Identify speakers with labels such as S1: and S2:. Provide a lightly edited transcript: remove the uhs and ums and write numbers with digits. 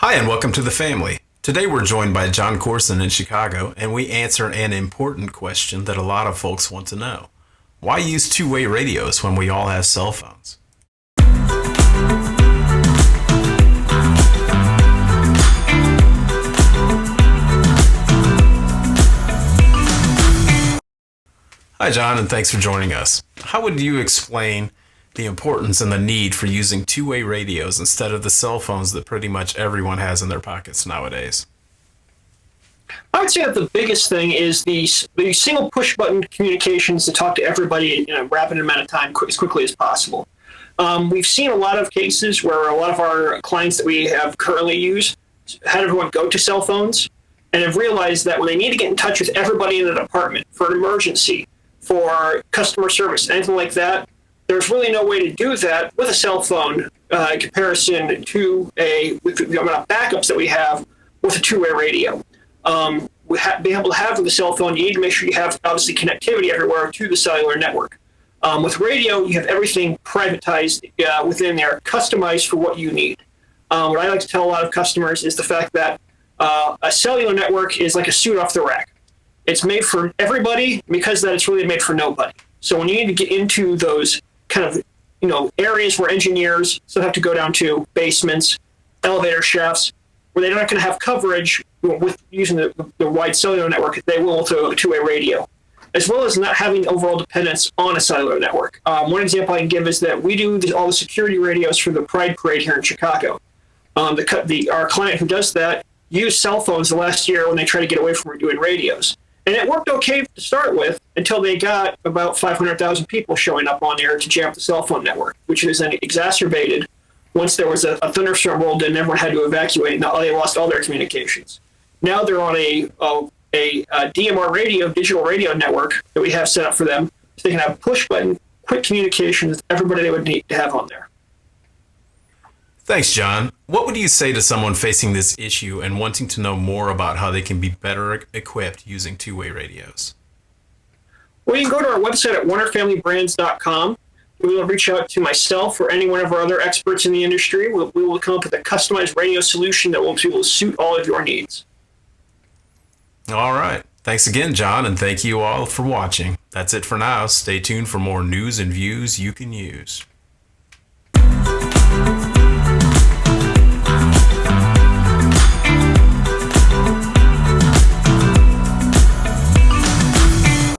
S1: Hi, and welcome to the family. Today we're joined by John Koorsen in Chicago, and we answer an important question that a lot of folks want to know. Why use two-way radios when we all have cell phones? Hi, John, and thanks for joining us. How would you explain the importance and the need for using two-way radios instead of the cell phones that pretty much everyone has in their pockets nowadays?
S2: I would say that the biggest thing is the single push button communications to talk to everybody in a rapid amount of time as quickly as possible. We've seen a lot of cases where a lot of our clients that we have currently used had everyone go to cell phones and have realized that when they need to get in touch with everybody in the department for an emergency, for customer service, anything like that, there's really no way to do that with a cell phone in comparison to with the amount of backups that we have with a two-way radio. Being able to have with a cell phone, you need to make sure you have obviously connectivity everywhere to the cellular network. With radio, you have everything privatized within there, customized for what you need. What I like to tell a lot of customers is the fact that a cellular network is like a suit off the rack. It's made for everybody because that it's really made for nobody. So when you need to get into those kind of areas where engineers still have to go down to basements, elevator shafts, where they're not going to have coverage with using the wide cellular network, they will through a two-way radio, as well as not having overall dependence on a cellular network. One example I can give is that we do all the security radios for the Pride Parade here in Chicago. Our client who does that used cell phones the last year when they tried to get away from doing radios. And it worked okay to start with until they got about 500,000 people showing up on there to jam up the cell phone network, which was then exacerbated once there was a thunderstorm rolled in and everyone had to evacuate, and they lost all their communications. Now they're on a DMR radio, digital radio network that we have set up for them, so they can have push-button, quick communication with everybody they would need to have on there.
S1: Thanks, John. What would you say to someone facing this issue and wanting to know more about how they can be better equipped using two-way radios?
S2: Well, you can go to our website at wonderfamilybrands.com. We will reach out to myself or any one of our other experts in the industry. We will come up with a customized radio solution that will be able to suit all of your needs.
S1: All right. Thanks again, John, and thank you all for watching. That's it for now. Stay tuned for more news and views you can use.